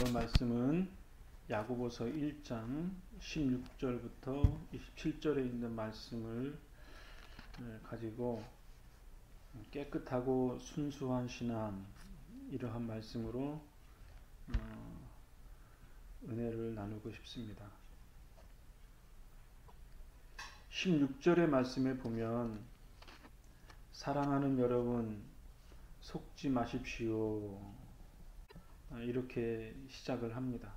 오늘 말씀은 야고보서 1장 16절부터 27절에 있는 말씀을 가지고 깨끗하고 순수한 신앙, 이러한 말씀으로 은혜를 나누고 싶습니다. 16절의 말씀에 보면 사랑하는 여러분 속지 마십시오, 이렇게 시작을 합니다.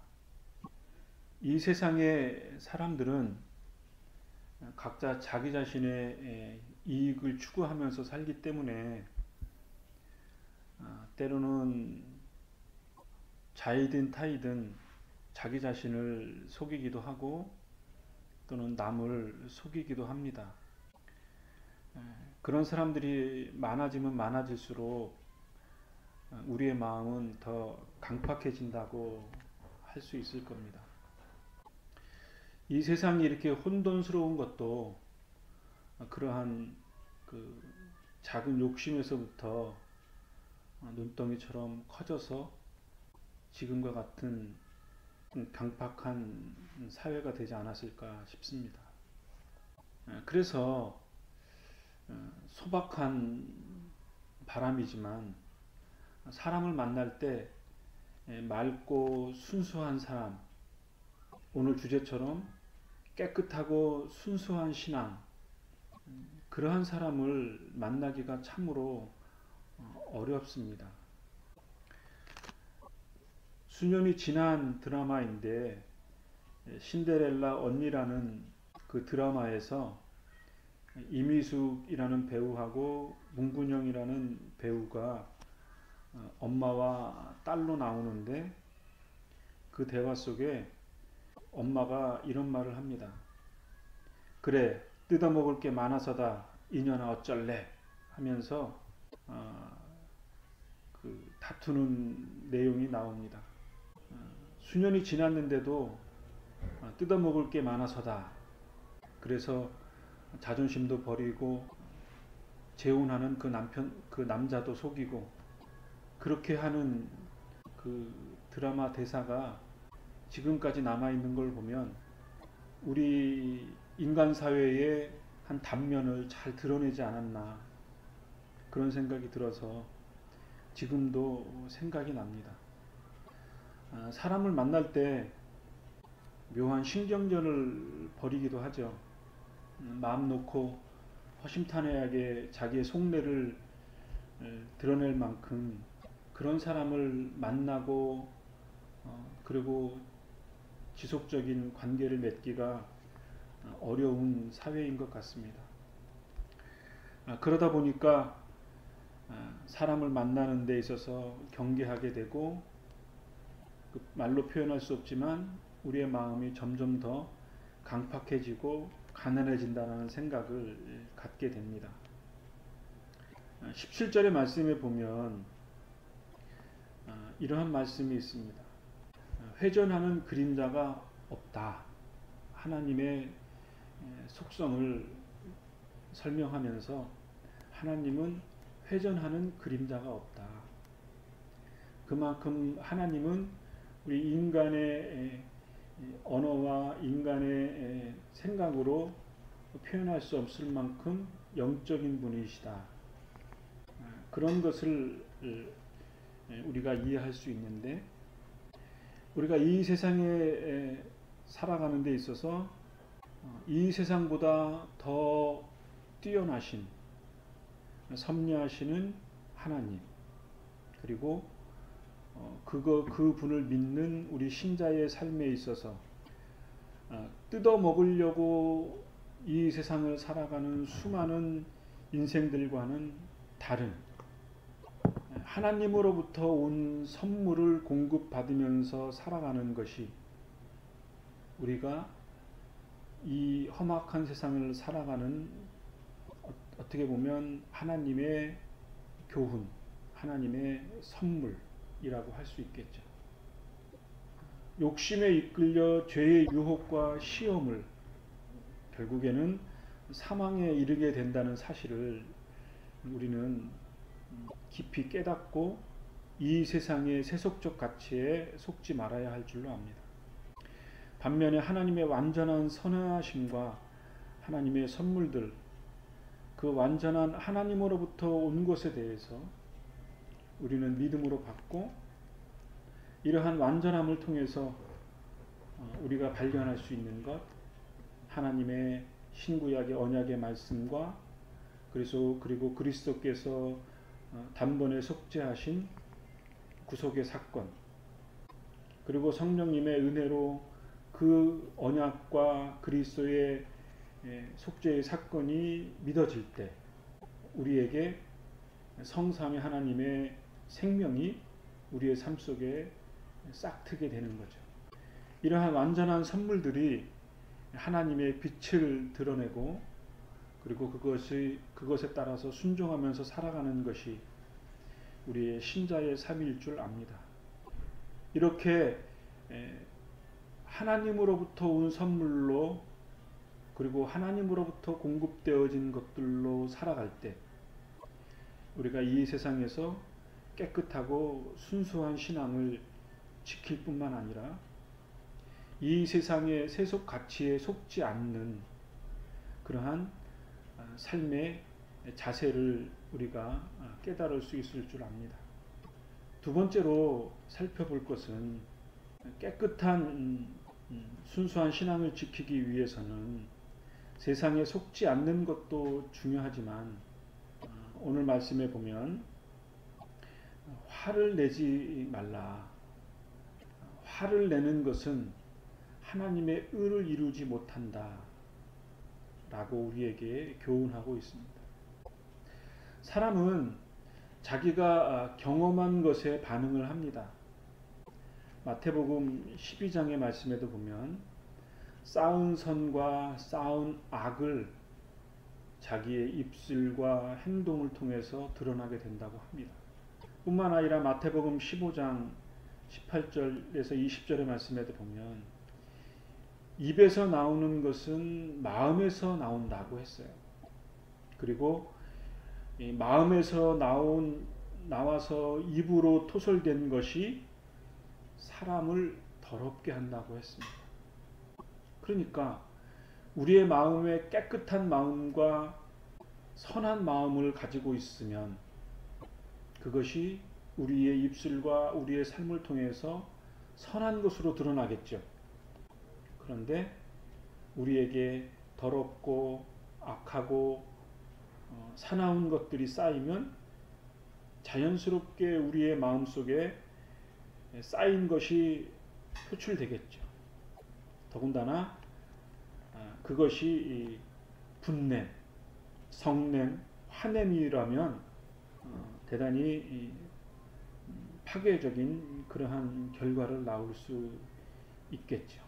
이 세상의 사람들은 각자 자기 자신의 이익을 추구하면서 살기 때문에 때로는 자이든 타이든 자기 자신을 속이기도 하고 또는 남을 속이기도 합니다. 그런 사람들이 많아지면 많아질수록 우리의 마음은 더 강팍해진다고 할 수 있을 겁니다. 이 세상이 이렇게 혼돈스러운 것도 그러한 작은 욕심에서부터 눈덩이처럼 커져서 지금과 같은 강팍한 사회가 되지 않았을까 싶습니다. 그래서 소박한 바람이지만 사람을 만날 때 맑고 순수한 사람, 오늘 주제처럼 깨끗하고 순수한 신앙, 그러한 사람을 만나기가 참으로 어렵습니다. 수년이 지난 드라마인데 신데렐라 언니라는 그 드라마에서 이미숙이라는 배우하고 문근영이라는 배우가 엄마와 딸로 나오는데 그 대화 속에 엄마가 이런 말을 합니다. 그래, 뜯어먹을 게 많아서다 이년아 어쩔래 하면서 다투는 내용이 나옵니다. 수년이 지났는데도 뜯어먹을 게 많아서다. 그래서 자존심도 버리고 재혼하는 그 남자도 속이고 그렇게 하는 그 드라마 대사가 지금까지 남아있는 걸 보면 우리 인간 사회의 한 단면을 잘 드러내지 않았나, 그런 생각이 들어서 지금도 생각이 납니다. 사람을 만날 때 묘한 신경전을 벌이기도 하죠. 마음 놓고 허심탄회하게 자기의 속내를 드러낼 만큼 그런 사람을 만나고 그리고 지속적인 관계를 맺기가 어려운 사회인 것 같습니다. 그러다 보니까 사람을 만나는 데 있어서 경계하게 되고 말로 표현할 수 없지만 우리의 마음이 점점 더 강팍해지고 가난해진다는 생각을 갖게 됩니다. 17절의 말씀에 보면 이러한 말씀이 있습니다. 회전하는 그림자가 없다. 하나님의 속성을 설명하면서 하나님은 회전하는 그림자가 없다. 그만큼 하나님은 우리 인간의 언어와 인간의 생각으로 표현할 수 없을 만큼 영적인 분이시다. 그런 것을 우리가 이해할 수 있는데, 우리가 이 세상에 살아가는 데 있어서 이 세상보다 더 뛰어나신 섭리하시는 하나님, 그리고 그 분을 믿는 우리 신자의 삶에 있어서 뜯어 먹으려고 이 세상을 살아가는 수많은 인생들과는 다른 하나님으로부터 온 선물을 공급받으면서 살아가는 것이, 우리가 이 험악한 세상을 살아가는 어떻게 보면 하나님의 교훈, 하나님의 선물이라고 할 수 있겠죠. 욕심에 이끌려 죄의 유혹과 시험을 결국에는 사망에 이르게 된다는 사실을 우리는 깊이 깨닫고 이 세상의 세속적 가치에 속지 말아야 할 줄로 압니다. 반면에 하나님의 완전한 선하심과 하나님의 선물들, 그 완전한 하나님으로부터 온 것에 대해서 우리는 믿음으로 받고, 이러한 완전함을 통해서 우리가 발견할 수 있는 것, 하나님의 신구약의 언약의 말씀과 그리고 그리스도께서 단번에 속죄하신 구속의 사건, 그리고 성령님의 은혜로 그 언약과 그리스도의 속죄의 사건이 믿어질 때 우리에게 성삼위 하나님의 생명이 우리의 삶 속에 싹트게 되는 거죠. 이러한 완전한 선물들이 하나님의 빛을 드러내고, 그리고 그것에 따라서 순종하면서 살아가는 것이 우리의 신자의 삶일 줄 압니다. 이렇게 하나님으로부터 온 선물로, 그리고 하나님으로부터 공급되어진 것들로 살아갈 때 우리가 이 세상에서 깨끗하고 순수한 신앙을 지킬 뿐만 아니라 이 세상의 세속 가치에 속지 않는 그러한 삶의 자세를 우리가 깨달을 수 있을 줄 압니다. 두 번째로 살펴볼 것은, 깨끗한 순수한 신앙을 지키기 위해서는 세상에 속지 않는 것도 중요하지만, 오늘 말씀에 보면 화를 내지 말라. 화를 내는 것은 하나님의 의를 이루지 못한다 라고 우리에게 교훈하고 있습니다. 사람은 자기가 경험한 것에 반응을 합니다. 마태복음 12장의 말씀에도 보면 쌓은 선과 쌓은 악을 자기의 입술과 행동을 통해서 드러나게 된다고 합니다. 뿐만 아니라 마태복음 15장 18절에서 20절의 말씀에도 보면 입에서 나오는 것은 마음에서 나온다고 했어요. 그리고 이 마음에서 나와서 입으로 토설된 것이 사람을 더럽게 한다고 했습니다. 그러니까 우리의 마음에 깨끗한 마음과 선한 마음을 가지고 있으면 그것이 우리의 입술과 우리의 삶을 통해서 선한 것으로 드러나겠죠. 그런데 우리에게 더럽고 악하고 사나운 것들이 쌓이면 자연스럽게 우리의 마음속에 쌓인 것이 표출되겠죠. 더군다나 그것이 분냄, 성냄, 화냄이라면 대단히 파괴적인 그러한 결과를 낳을 수 있겠죠.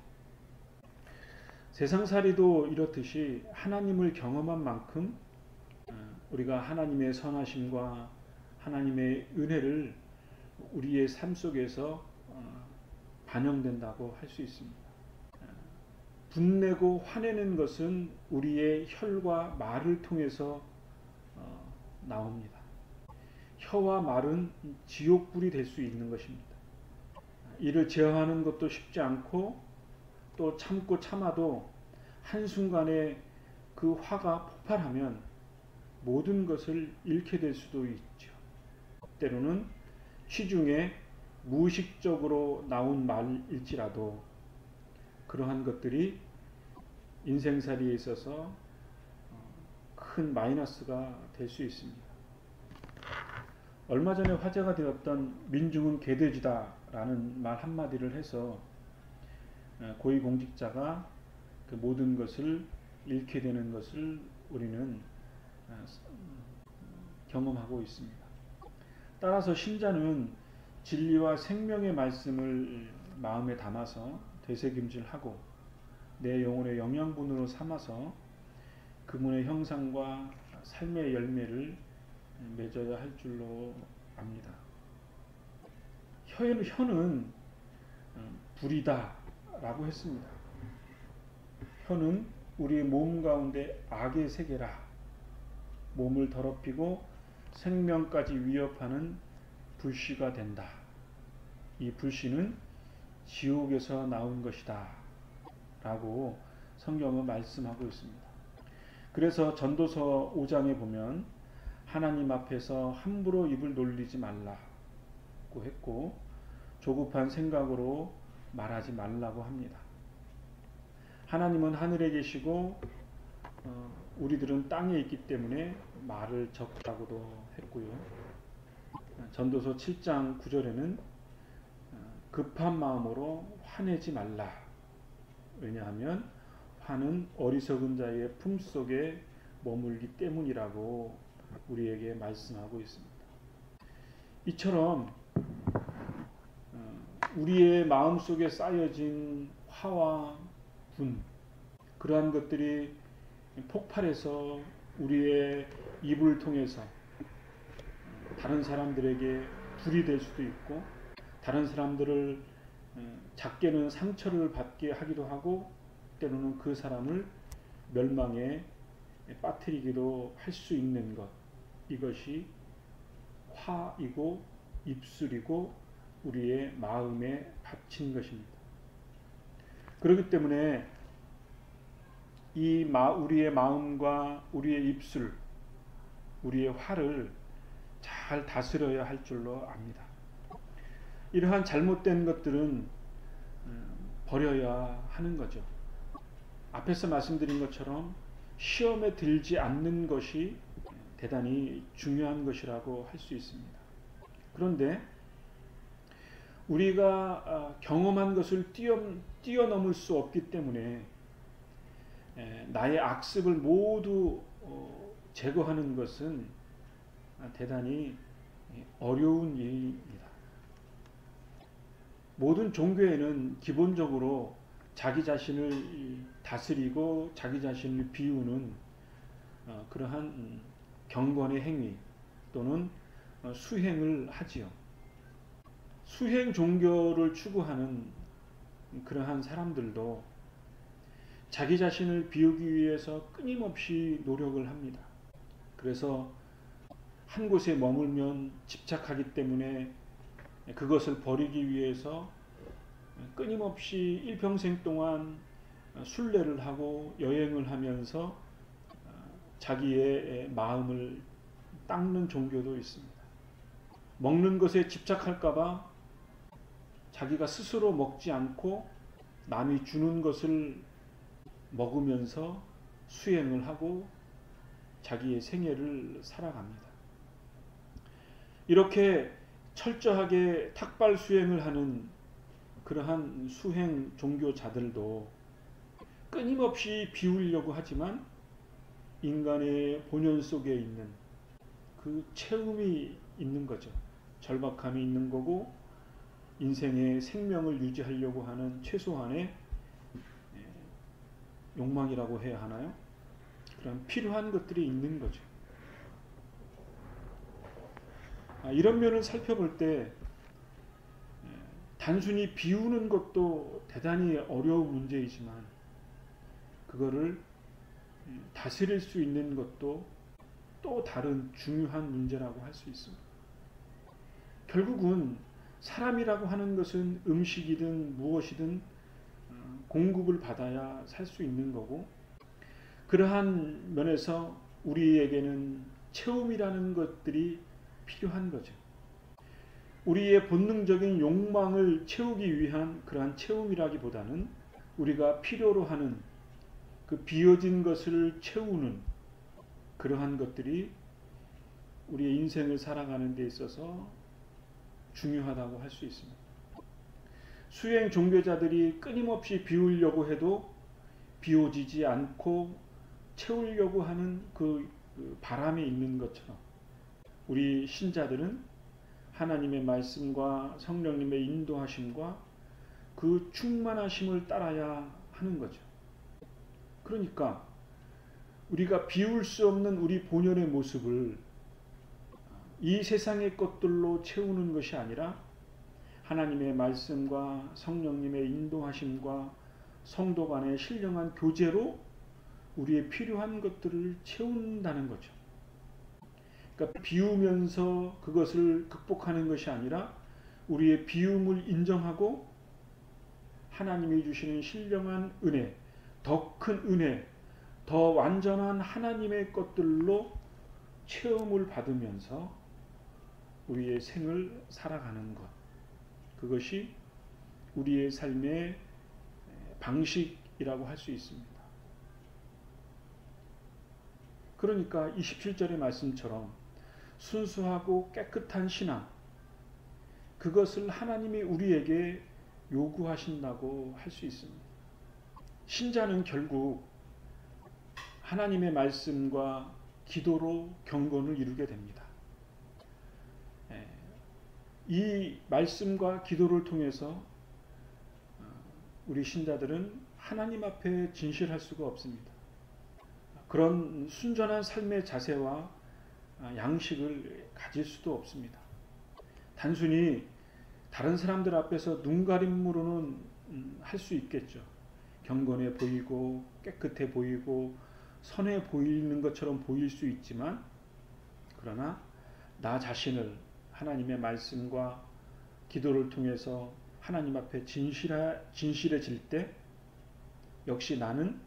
세상살이도 이렇듯이 하나님을 경험한 만큼 우리가 하나님의 선하심과 하나님의 은혜를 우리의 삶 속에서 반영된다고 할 수 있습니다. 분내고 화내는 것은 우리의 혈과 말을 통해서 나옵니다. 혀와 말은 지옥불이 될 수 있는 것입니다. 이를 제어하는 것도 쉽지 않고, 또 참고 참아도 한순간에 그 화가 폭발하면 모든 것을 잃게 될 수도 있죠. 때로는 취중에 무의식적으로 나온 말일지라도 그러한 것들이 인생살이에 있어서 큰 마이너스가 될 수 있습니다. 얼마 전에 화제가 되었던 민중은 개돼지다 라는 말 한마디를 해서 고위공직자가 그 모든 것을 잃게 되는 것을 우리는 경험하고 있습니다. 따라서 신자는 진리와 생명의 말씀을 마음에 담아서 되새김질하고 내 영혼의 영양분으로 삼아서 그분의 형상과 삶의 열매를 맺어야 할 줄로 압니다. 혀는 불이다 라고 했습니다. 혀는 우리 몸 가운데 악의 세계라. 몸을 더럽히고 생명까지 위협하는 불씨가 된다. 이 불씨는 지옥에서 나온 것이다 라고 성경은 말씀하고 있습니다. 그래서 전도서 5장에 보면 하나님 앞에서 함부로 입을 놀리지 말라고 했고 조급한 생각으로 말하지 말라고 합니다. 하나님은 하늘에 계시고 우리들은 땅에 있기 때문에 말을 적다고도 했고요. 전도서 7장 9절에는 급한 마음으로 화내지 말라. 왜냐하면 화는 어리석은 자의 품속에 머물기 때문이라고 우리에게 말씀하고 있습니다. 이처럼 우리의 마음속에 쌓여진 화와 분, 그러한 것들이 폭발해서 우리의 입을 통해서 다른 사람들에게 불이 될 수도 있고 다른 사람들을 작게는 상처를 받게 하기도 하고 때로는 그 사람을 멸망에 빠뜨리기도 할 수 있는 것, 이것이 화이고 입술이고 우리의 마음에 바친 것입니다. 그렇기 때문에 우리의 마음과 우리의 입술, 우리의 화를 잘 다스려야 할 줄로 압니다. 이러한 잘못된 것들은 버려야 하는 거죠. 앞에서 말씀드린 것처럼 시험에 들지 않는 것이 대단히 중요한 것이라고 할 수 있습니다. 그런데 우리가 경험한 것을 뛰어넘을 수 없기 때문에 나의 악습을 모두 제거하는 것은 대단히 어려운 일입니다. 모든 종교에는 기본적으로 자기 자신을 다스리고 자기 자신을 비우는 그러한 경건의 행위 또는 수행을 하지요. 수행 종교를 추구하는 그러한 사람들도 자기 자신을 비우기 위해서 끊임없이 노력을 합니다. 그래서 한 곳에 머물면 집착하기 때문에 그것을 버리기 위해서 끊임없이 일평생 동안 순례를 하고 여행을 하면서 자기의 마음을 닦는 종교도 있습니다. 먹는 것에 집착할까봐 자기가 스스로 먹지 않고 남이 주는 것을 먹으면서 수행을 하고 자기의 생애를 살아갑니다. 이렇게 철저하게 탁발 수행을 하는 그러한 수행 종교자들도 끊임없이 비우려고 하지만 인간의 본연 속에 있는 그 채움이 있는 거죠. 절박함이 있는 거고 인생의 생명을 유지하려고 하는 최소한의 욕망이라고 해야 하나요? 그런 필요한 것들이 있는 거죠. 이런 면을 살펴볼 때 단순히 비우는 것도 대단히 어려운 문제이지만 그거를 다스릴 수 있는 것도 또 다른 중요한 문제라고 할 수 있습니다. 결국은 사람이라고 하는 것은 음식이든 무엇이든 공급을 받아야 살 수 있는 거고 그러한 면에서 우리에게는 체험이라는 것들이 필요한 거죠. 우리의 본능적인 욕망을 채우기 위한 그러한 체험이라기보다는 우리가 필요로 하는 그 비어진 것을 채우는 그러한 것들이 우리의 인생을 살아가는 데 있어서 중요하다고 할 수 있습니다. 수행 종교자들이 끊임없이 비우려고 해도 비워지지 않고 채우려고 하는 그 바람이 있는 것처럼 우리 신자들은 하나님의 말씀과 성령님의 인도하심과 그 충만하심을 따라야 하는 거죠. 그러니까 우리가 비울 수 없는 우리 본연의 모습을 이 세상의 것들로 채우는 것이 아니라 하나님의 말씀과 성령님의 인도하심과 성도 간의 신령한 교제로 우리의 필요한 것들을 채운다는 거죠. 그러니까 비우면서 그것을 극복하는 것이 아니라 우리의 비움을 인정하고 하나님이 주시는 신령한 은혜, 더 큰 은혜, 더 완전한 하나님의 것들로 체험을 받으면서 우리의 생을 살아가는 것, 그것이 우리의 삶의 방식이라고 할 수 있습니다. 그러니까 27절의 말씀처럼 순수하고 깨끗한 신앙, 그것을 하나님이 우리에게 요구하신다고 할 수 있습니다. 신자는 결국 하나님의 말씀과 기도로 경건을 이루게 됩니다. 이 말씀과 기도를 통해서 우리 신자들은 하나님 앞에 진실할 수가 없습니다. 그런 순전한 삶의 자세와 양식을 가질 수도 없습니다. 단순히 다른 사람들 앞에서 눈가림으로는 할 수 있겠죠. 경건해 보이고 깨끗해 보이고 선해 보이는 것처럼 보일 수 있지만, 그러나 나 자신을 하나님의 말씀과 기도를 통해서 하나님 앞에 진실해질 때 역시 나는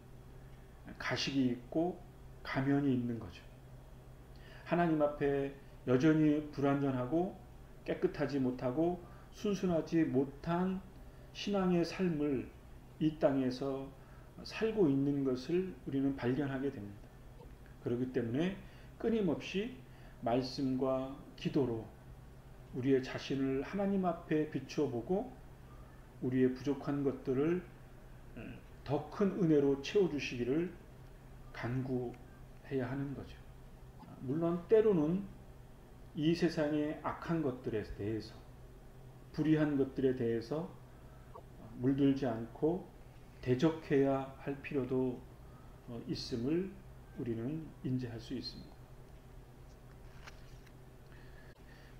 가식이 있고 가면이 있는 거죠. 하나님 앞에 여전히 불완전하고 깨끗하지 못하고 순순하지 못한 신앙의 삶을 이 땅에서 살고 있는 것을 우리는 발견하게 됩니다. 그렇기 때문에 끊임없이 말씀과 기도로 우리의 자신을 하나님 앞에 비추어 보고 우리의 부족한 것들을 더 큰 은혜로 채워주시기를 간구해야 하는 거죠. 물론 때로는 이 세상의 악한 것들에 대해서, 불의한 것들에 대해서 물들지 않고 대적해야 할 필요도 있음을 우리는 인지할 수 있습니다.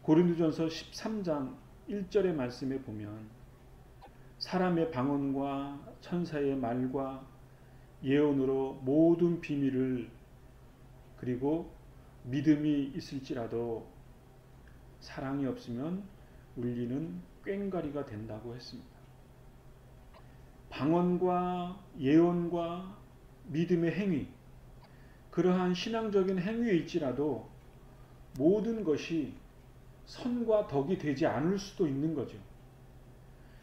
고린도전서 13장 1절의 말씀에 보면 사람의 방언과 천사의 말과 예언으로 모든 비밀을, 그리고 믿음이 있을지라도 사랑이 없으면 울리는 꽹과리가 된다고 했습니다. 방언과 예언과 믿음의 행위, 그러한 신앙적인 행위일지라도 모든 것이 선과 덕이 되지 않을 수도 있는 거죠.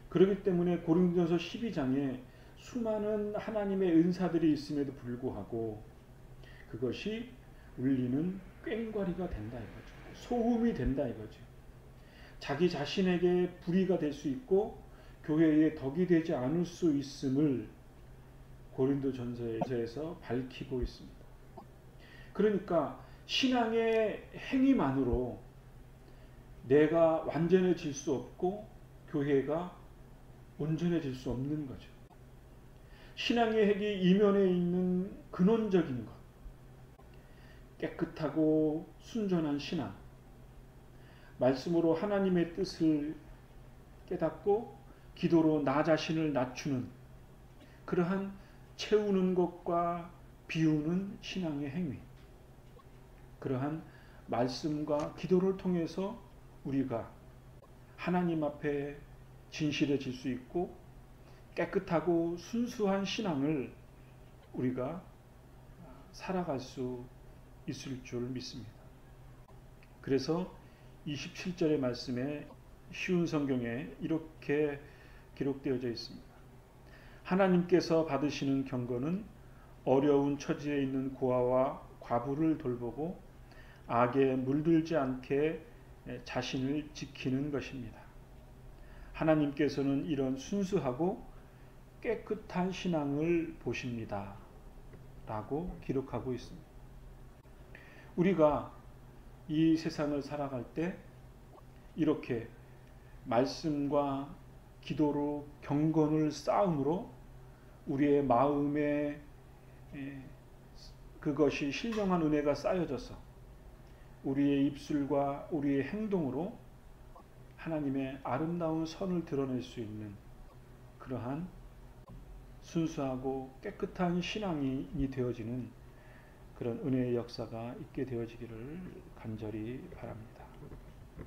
그렇기 때문에 고린도전서 12장에 수많은 하나님의 은사들이 있음에도 불구하고 그것이 울리는 꽹과리가 된다 이거죠. 소음이 된다 이거죠. 자기 자신에게 불의가 될 수 있고 교회에 덕이 되지 않을 수 있음을 고린도전서에서 밝히고 있습니다. 그러니까 신앙의 행위만으로 내가 완전해질 수 없고 교회가 온전해질 수 없는 거죠. 신앙의 핵이 이면에 있는 근원적인 것, 깨끗하고 순전한 신앙, 말씀으로 하나님의 뜻을 깨닫고 기도로 나 자신을 낮추는 그러한 채우는 것과 비우는 신앙의 행위, 그러한 말씀과 기도를 통해서 우리가 하나님 앞에 진실해질 수 있고 깨끗하고 순수한 신앙을 우리가 살아갈 수 있을 줄 믿습니다. 그래서 27절의 말씀에 쉬운 성경에 이렇게 기록되어져 있습니다. 하나님께서 받으시는 경건은 어려운 처지에 있는 고아와 과부를 돌보고 악에 물들지 않게 자신을 지키는 것입니다. 하나님께서는 이런 순수하고 깨끗한 신앙을 보십니다. 라고 기록하고 있습니다. 우리가 이 세상을 살아갈 때 이렇게 말씀과 기도로 경건을 쌓음으로 우리의 마음에 그것이 신령한 은혜가 쌓여져서 우리의 입술과 우리의 행동으로 하나님의 아름다운 선을 드러낼 수 있는 그러한 순수하고 깨끗한 신앙이 되어지는 그런 은혜의 역사가 있게 되어지기를 간절히 바랍니다.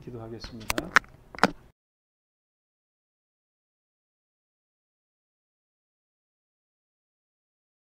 기도하겠습니다.